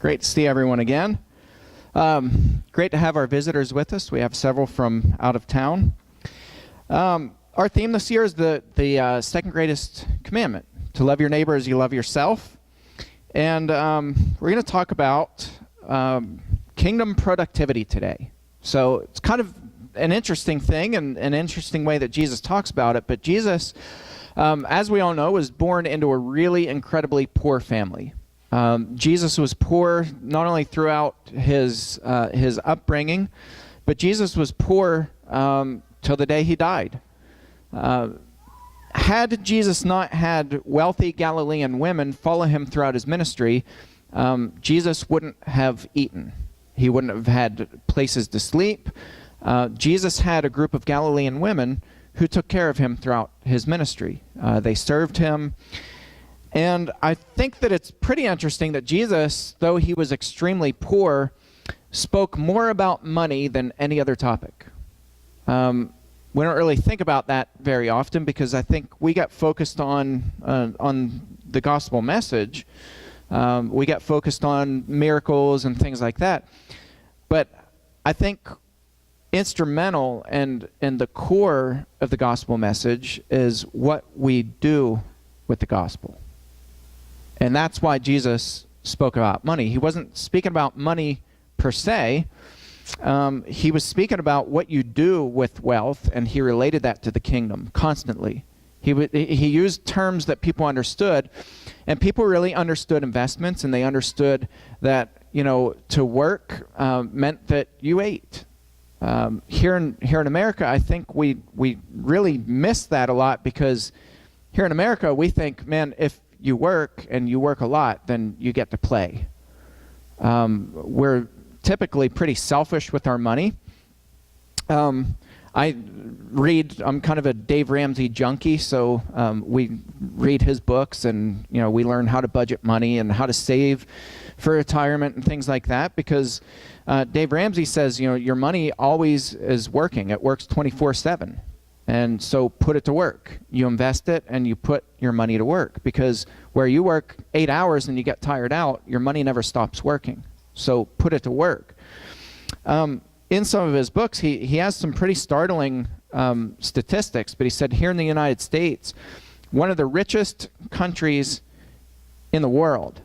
Great to see everyone again. Great to have our visitors with us. We have several from out of town. Our theme this year is the second greatest commandment, to love your neighbor as you love yourself. And we're going to talk about kingdom productivity today. So it's kind of an interesting thing and an interesting way that Jesus talks about it. But Jesus, as we all know, was born into a really incredibly poor family. Jesus was poor not only throughout his upbringing, but Jesus was poor till the day he died. Had Jesus not had wealthy Galilean women follow him throughout his ministry, Jesus wouldn't have eaten. He wouldn't have had places to sleep. Jesus had a group of Galilean women who took care of him throughout his ministry. They served him. And I think that it's pretty interesting that Jesus, though he was extremely poor, spoke more about money than any other topic. We don't really think about that very often because I think we get focused on the gospel message. We get focused on miracles and things like that. But I think instrumental and the core of the gospel message is what we do with the gospel. And that's why Jesus spoke about money. He wasn't speaking about money per se. He was speaking about what you do with wealth, and he related that to the kingdom constantly. He used terms that people understood, and people really understood investments, and they understood that, to work meant that you ate. Here in America, I think we really miss that a lot because here in America, we think, man, if you work and you work a lot, then you get to play. We're typically pretty selfish with our money. I'm kind of a Dave Ramsey junkie, so we read his books and, we learn how to budget money and how to save for retirement and things like that because Dave Ramsey says, your money always is working. It works 24/7. And so put it to work. You invest it and you put your money to work because where you work 8 hours and you get tired out, your money never stops working. So put it to work. In some of his books, he has some pretty startling statistics, but he said here in the United States, one of the richest countries in the world,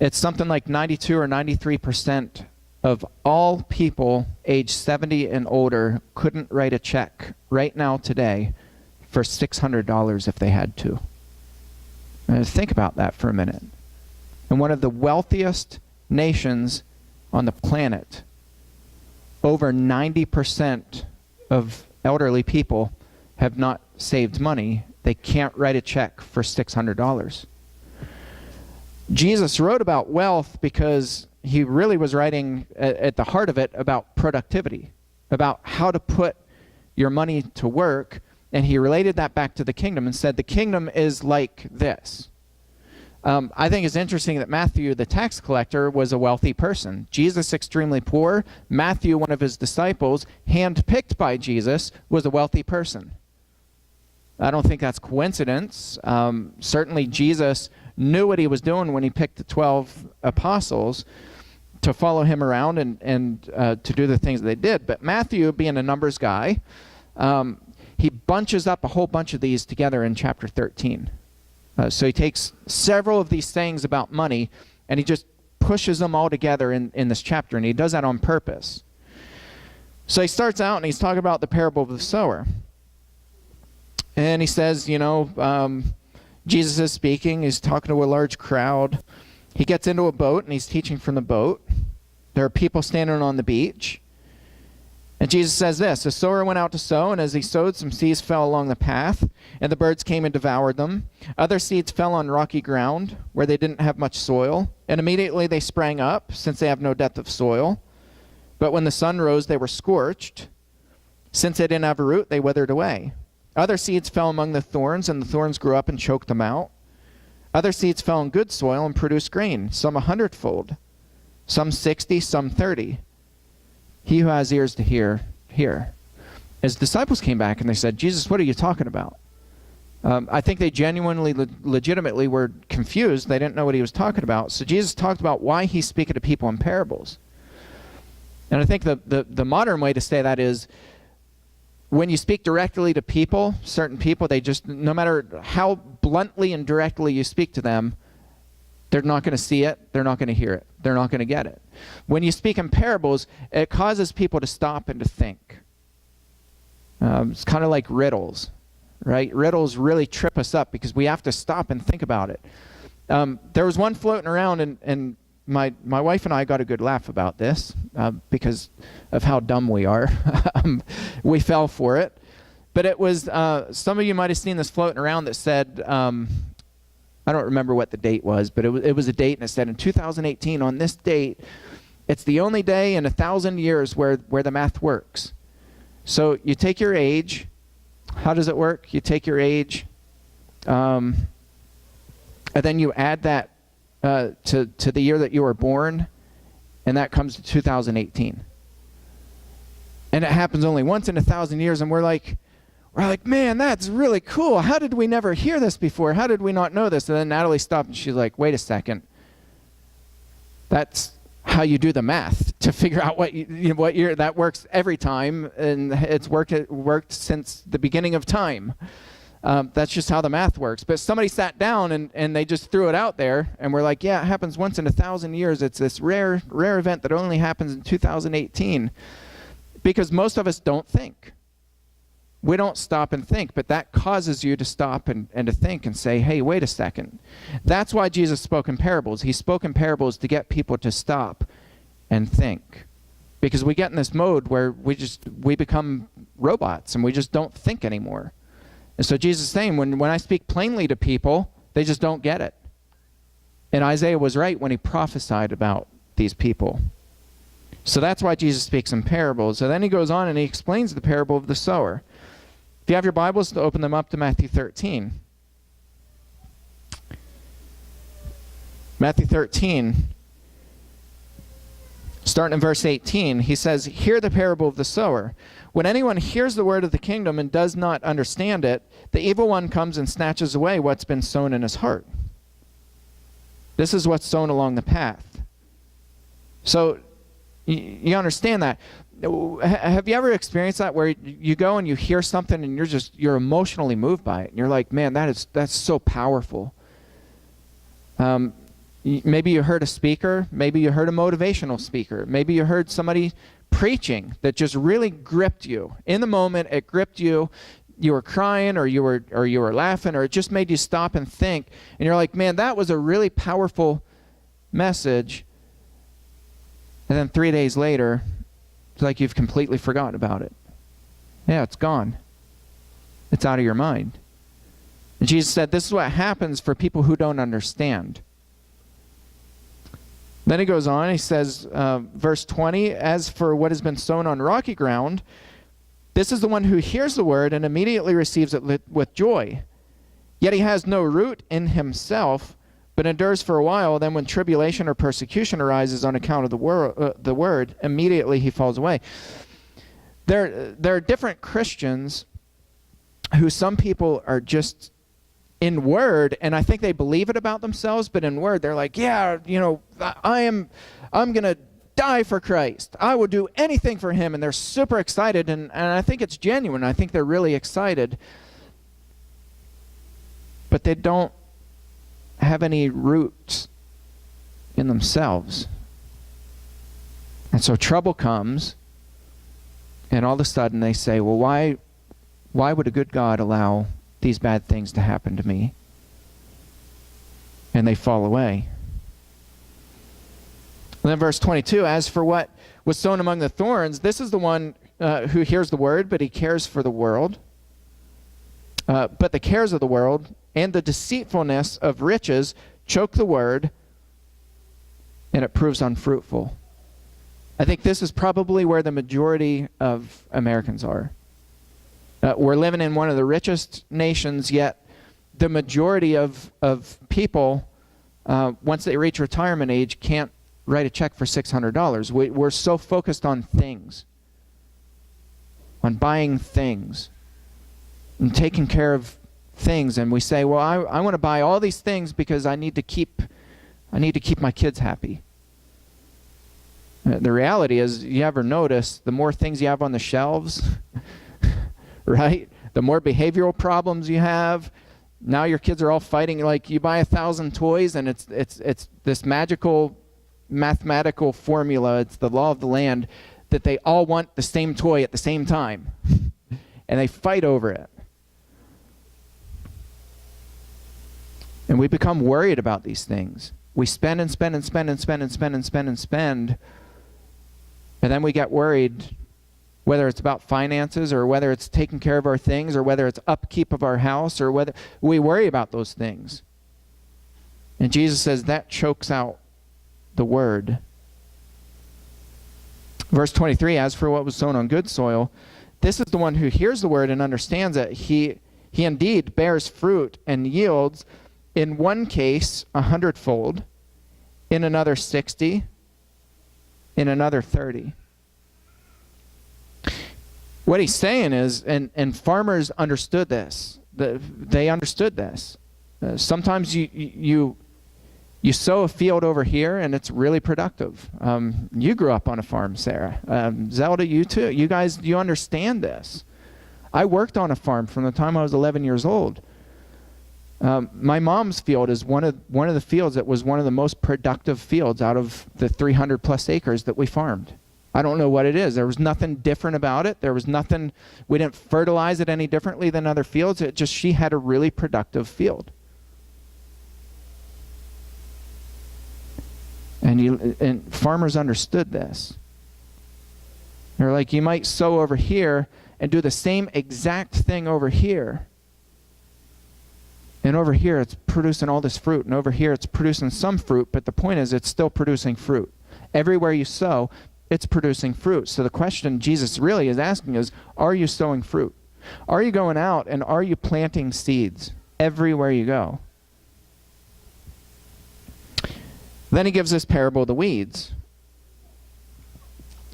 it's something like 92 or 93% of all people age 70 and older couldn't write a check right now today for $600 if they had to. Think about that for a minute. In one of the wealthiest nations on the planet, over 90% of elderly people have not saved money. They can't write a check for $600. Jesus wrote about wealth because he really was writing at the heart of it about productivity, about how to put your money to work. And he related that back to the kingdom and said, the kingdom is like this. I think it's interesting that Matthew, the tax collector, was a wealthy person. Jesus, extremely poor. Matthew, one of his disciples, handpicked by Jesus, was a wealthy person. I don't think that's coincidence. Certainly Jesus knew what he was doing when he picked the 12 apostles to follow him around and to do the things they did. But Matthew, being a numbers guy, he bunches up a whole bunch of these together in chapter 13. So he takes several of these things about money and he just pushes them all together in this chapter, and he does that on purpose. So he starts out and he's talking about the parable of the sower. And he says, Jesus is speaking, he's talking to a large crowd. He gets into a boat and he's teaching from the boat. There are people standing on the beach. And Jesus says this, a sower went out to sow, and as he sowed, some seeds fell along the path, and the birds came and devoured them. Other seeds fell on rocky ground, where they didn't have much soil, and immediately they sprang up, since they have no depth of soil. But when the sun rose, they were scorched. Since they didn't have a root, they withered away. Other seeds fell among the thorns, and the thorns grew up and choked them out. Other seeds fell in good soil and produced grain, some 100-fold, some 60, some 30. He who has ears to hear, hear. His disciples came back and they said, Jesus, what are you talking about? I think they genuinely, legitimately were confused. They didn't know what he was talking about. So Jesus talked about why he's speaking to people in parables. And I think the modern way to say that is, when you speak directly to people, certain people, they just, no matter how bluntly and directly you speak to them, they're not going to see it, they're not going to hear it, they're not going to get it. When you speak in parables, it causes people to stop and to think. It's kind of like riddles, right? Riddles really trip us up because we have to stop and think about it. There was one floating around, and my wife and I got a good laugh about this because of how dumb we are. We fell for it. But it was, some of you might have seen this floating around that said, I don't remember what the date was, but it was a date, and it said in 2018, on this date, it's the only day in 1,000 years where the math works. So you take your age. How does it work? You take your age, and then you add that to the year that you were born, and that comes to 2018. And it happens only once in 1,000 years, and we're like, man, that's really cool. How did we never hear this before? How did we not know this? And then Natalie stopped, and she's like, wait a second. That's how you do the math to figure out what year. That works every time, and it's worked since the beginning of time. That's just how the math works. But somebody sat down and they just threw it out there, and we're like, yeah, it happens once in 1,000 years. It's this rare event that only happens in 2018, because most of us don't think. We don't stop and think, but that causes you to stop and to think and say, hey, wait a second. That's why Jesus spoke in parables. He spoke in parables to get people to stop and think. Because we get in this mode where we become robots and we just don't think anymore. And so Jesus is saying, when I speak plainly to people, they just don't get it. And Isaiah was right when he prophesied about these people. So that's why Jesus speaks in parables. So then he goes on and he explains the parable of the sower. If you have your Bibles, open them up to Matthew 13. Matthew 13, starting in verse 18, he says, hear the parable of the sower. When anyone hears the word of the kingdom and does not understand it, the evil one comes and snatches away what's been sown in his heart. This is what's sown along the path. So you understand that. Have you ever experienced that where you go and you hear something and you're emotionally moved by it? And you're like, man, that's so powerful. Maybe you heard a speaker. Maybe you heard a motivational speaker. Maybe you heard somebody preaching that just really gripped you. In the moment, it gripped you. You were crying or you were laughing, or it just made you stop and think. And you're like, man, that was a really powerful message. And then 3 days later, it's like you've completely forgotten about it. Yeah, it's gone. It's out of your mind. And Jesus said, this is what happens for people who don't understand. Then he goes on, he says, verse 20, as for what has been sown on rocky ground, this is the one who hears the word and immediately receives it with joy. Yet he has no root in himself, but endures for a while. Then when tribulation or persecution arises on account of the word, immediately he falls away. There are different Christians who some people are just in word, and I think they believe it about themselves, but in word they're like, yeah, I'm going to die for Christ. I will do anything for him. And they're super excited, and I think it's genuine. I think they're really excited. But they don't have any roots in themselves. And so trouble comes, and all of a sudden they say, well, why would a good God allow these bad things to happen to me? And they fall away. And then verse 22, as for what was sown among the thorns, this is the one who hears the word, but he cares for the world. But the cares of the world and the deceitfulness of riches choke the word, and it proves unfruitful. I think this is probably where the majority of Americans are. We're living in one of the richest nations, yet the majority of people, once they reach retirement age, can't write a check for $600. We're so focused on things, on buying things, and taking care of things, and we say, well, I want to buy all these things because I need to keep my kids happy. The reality is, you ever notice the more things you have on the shelves, right? The more behavioral problems you have. Now your kids are all fighting. Like, you buy 1,000 toys, and it's this magical mathematical formula. It's the law of the land that they all want the same toy at the same time, and they fight over it. And we become worried about these things. We spend and spend and spend and spend and spend and spend and spend, and then we get worried, whether it's about finances or whether it's taking care of our things or whether it's upkeep of our house, or whether we worry about those things. And Jesus says that chokes out the word. Verse 23, as for what was sown on good soil, this is the one who hears the word and understands it. He indeed bears fruit and yields, in one case 100-fold, in another 60, in another 30. What he's saying is, and farmers understood this. They understood this. Sometimes you sow a field over here, and it's really productive. You grew up on a farm, Sarah. Zelda, you too. You guys, you understand this. I worked on a farm from the time I was 11 years old. My mom's field is one of the fields that was one of the most productive fields out of the 300 plus acres that we farmed. I don't know what it is. There was nothing different about it. There was nothing, we didn't fertilize it any differently than other fields. It just, she had a really productive field. And farmers understood this. They're like, you might sow over here and do the same exact thing over here. And over here it's producing all this fruit, and over here it's producing some fruit, but the point is it's still producing fruit. Everywhere you sow, it's producing fruit. So the question Jesus really is asking is, are you sowing fruit? Are you going out and are you planting seeds everywhere you go? Then he gives this parable of the weeds.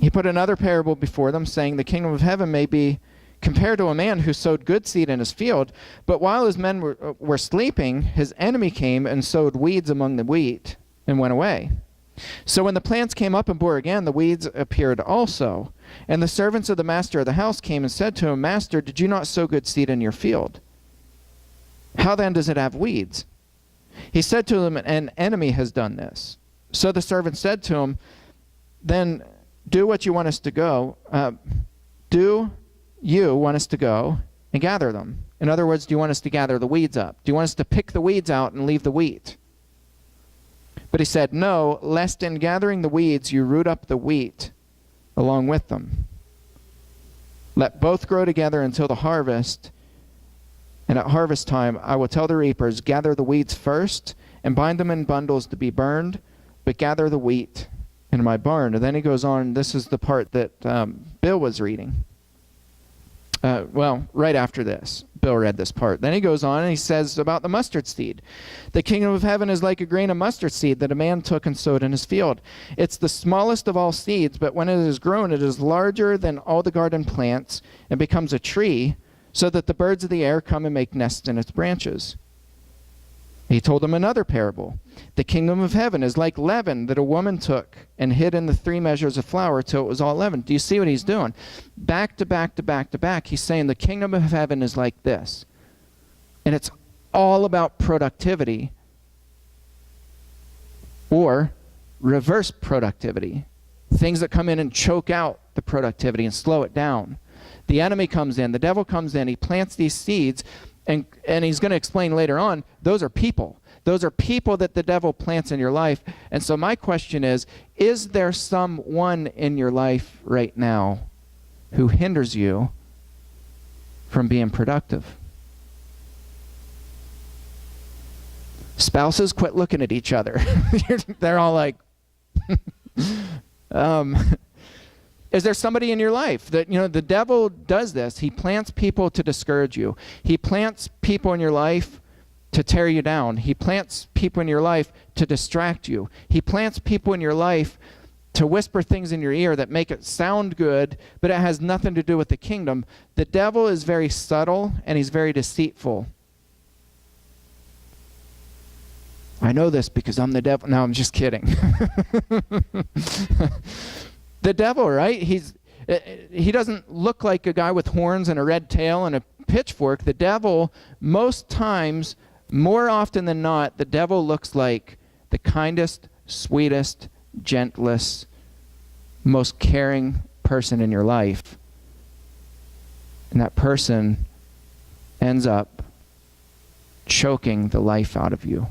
He put another parable before them, saying, the kingdom of heaven may be compared to a man who sowed good seed in his field, but while his men were sleeping, his enemy came and sowed weeds among the wheat and went away. So when the plants came up and bore again, the weeds appeared also. And the servants of the master of the house came and said to him, Master, did you not sow good seed in your field? How then does it have weeds? He said to them, an enemy has done this. So the servant said to him, then do what you want us to go. Do you want us to go and gather them? In other words, do you want us to gather the weeds up? Do you want us to pick the weeds out and leave the wheat? But he said, no, lest in gathering the weeds you root up the wheat along with them. Let both grow together until the harvest. And at harvest time I will tell the reapers, gather the weeds first and bind them in bundles to be burned, but gather the wheat in my barn. And then he goes on, this is the part that Bill was reading. Well, right after this, Bill read this part. Then he goes on and he says about the mustard seed. The kingdom of heaven is like a grain of mustard seed that a man took and sowed in his field. It's the smallest of all seeds, but when it is grown, it is larger than all the garden plants and becomes a tree, so that the birds of the air come and make nests in its branches. He told them another parable. The kingdom of heaven is like leaven that a woman took and hid in the 3 measures of flour till it was all leavened. Do you see what he's doing? Back to back to back to back. He's saying the kingdom of heaven is like this. And it's all about productivity or reverse productivity. Things that come in and choke out the productivity and slow it down. The enemy comes in, the devil comes in, he plants these seeds, and he's going to explain later on, those are people. Those are people that the devil plants in your life. And so my question is there someone in your life right now who hinders you from being productive? Spouses, quit looking at each other. They're all like, is there somebody in your life that, the devil does this. He plants people to discourage you. He plants people in your life to tear you down. He plants people in your life to distract you. He plants people in your life to whisper things in your ear that make it sound good, but it has nothing to do with the kingdom. The devil is very subtle and he's very deceitful. I know this because I'm the devil. No, I'm just kidding. The devil, right? He doesn't look like a guy with horns and a red tail and a pitchfork. The devil, most times, more often than not, the devil looks like the kindest, sweetest, gentlest, most caring person in your life. And that person ends up choking the life out of you.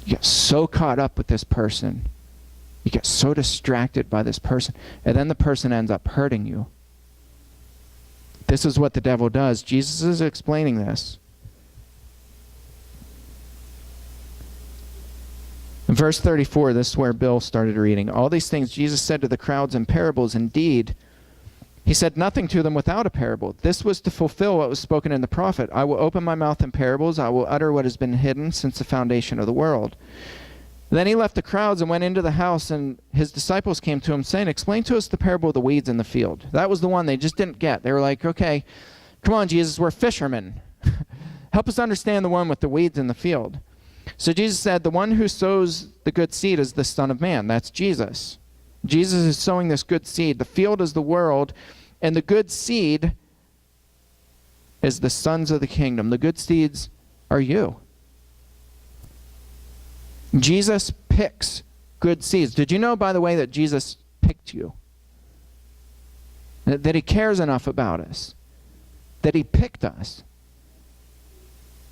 You get so caught up with this person. You get so distracted by this person. And then the person ends up hurting you. This is what the devil does. Jesus is explaining this. In verse 34, this is where Bill started reading. All these things Jesus said to the crowds in parables. Indeed, he said nothing to them without a parable. This was to fulfill what was spoken in the prophet. I will open my mouth in parables. I will utter what has been hidden since the foundation of the world. Then he left the crowds and went into the house, and his disciples came to him saying, explain to us the parable of the weeds in the field. That was the one they just didn't get. They were like, okay, come on, Jesus, we're fishermen. Help us understand the one with the weeds in the field. So Jesus said, the one who sows the good seed is the Son of Man. That's Jesus. Jesus is sowing this good seed. The field is the world, and the good seed is the sons of the kingdom. The good seeds are you. Jesus picks good seeds. Did you know, by the way, that Jesus picked you? That he cares enough about us. That he picked us.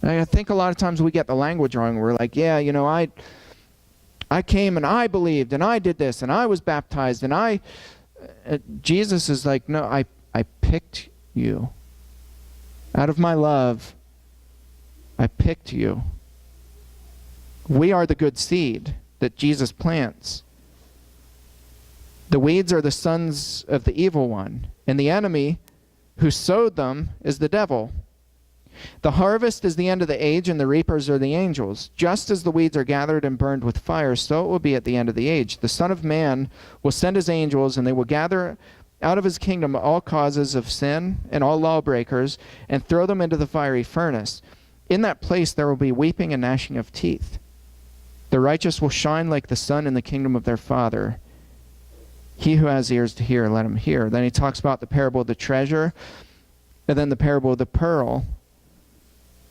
I think a lot of times we get the language wrong. We're like, yeah, you know, I came and I believed and I did this and I was baptized and Jesus is like, no, I picked you. Out of my love, I picked you. We are the good seed that Jesus plants. The weeds are the sons of the evil one, and the enemy who sowed them is the devil. The harvest is the end of the age, and the reapers are the angels. Just as the weeds are gathered and burned with fire, so it will be at the end of the age. The Son of Man will send his angels, and they will gather out of his kingdom all causes of sin and all lawbreakers, and throw them into the fiery furnace. In that place there will be weeping and gnashing of teeth. The righteous will shine like the sun in the kingdom of their Father. He who has ears to hear, let him hear. Then he talks about the parable of the treasure, and then the parable of the pearl.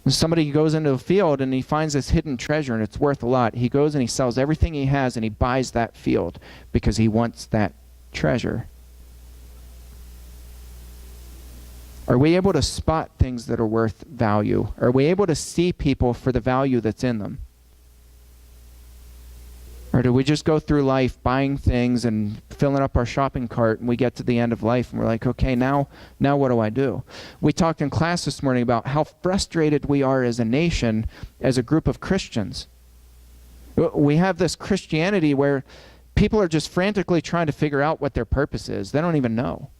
Somebody goes into a field and he finds this hidden treasure and it's worth a lot. He goes and he sells everything he has and he buys that field because he wants that treasure. Are we able to spot things that are worth value? Are we able to see people for the value that's in them? Or do we just go through life buying things and filling up our shopping cart, and we get to the end of life and we're like, okay, now what do I do? We talked in class this morning about how frustrated we are as a nation, as a group of Christians. We have this Christianity where people are just frantically trying to figure out what their purpose is. They don't even know.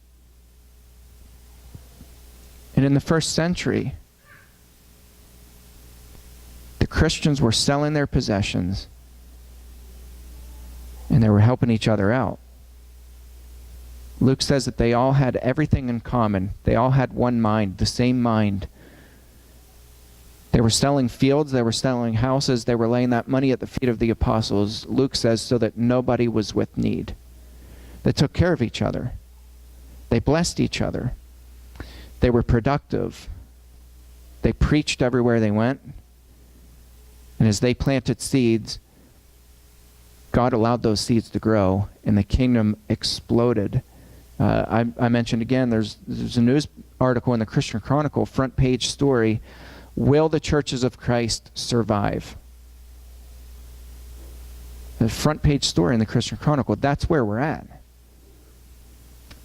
And in the first century, the Christians were selling their possessions and they were helping each other out. Luke says that they all had everything in common. They all had one mind, the same mind. They were selling fields, they were selling houses, they were laying that money at the feet of the apostles. Luke says so that nobody was with need. They took care of each other. They blessed each other. They were productive. They preached everywhere they went. And as they planted seeds, God allowed those seeds to grow, and the kingdom exploded. I mentioned again, there's a news article in the Christian Chronicle, front page story, will the churches of Christ survive? The front page story in the Christian Chronicle, that's where we're at.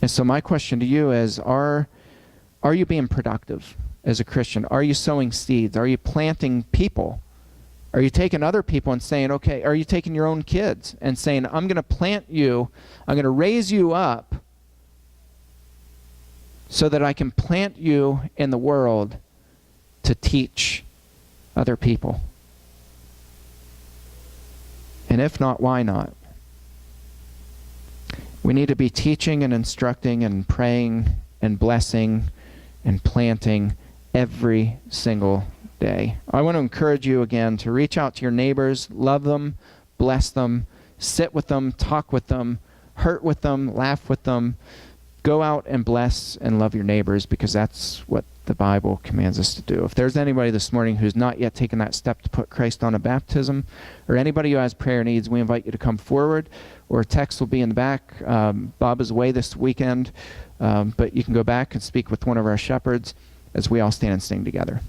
And so my question to you is, are you being productive as a Christian? Are you sowing seeds? Are you planting people? Are you taking other people and saying, okay, are you taking your own kids and saying, I'm going to plant you, I'm going to raise you up so that I can plant you in the world to teach other people? And if not, why not? We need to be teaching and instructing and praying and blessing and planting every single day. I want to encourage you again to reach out to your neighbors, love them, bless them, sit with them, talk with them, hurt with them, laugh with them. Go out and bless and love your neighbors, because that's what the Bible commands us to do. If there's anybody this morning who's not yet taken that step to put Christ on a baptism, or anybody who has prayer needs, we invite you to come forward, or a text will be in the back. Bob is away this weekend, but you can go back and speak with one of our shepherds as we all stand and sing together.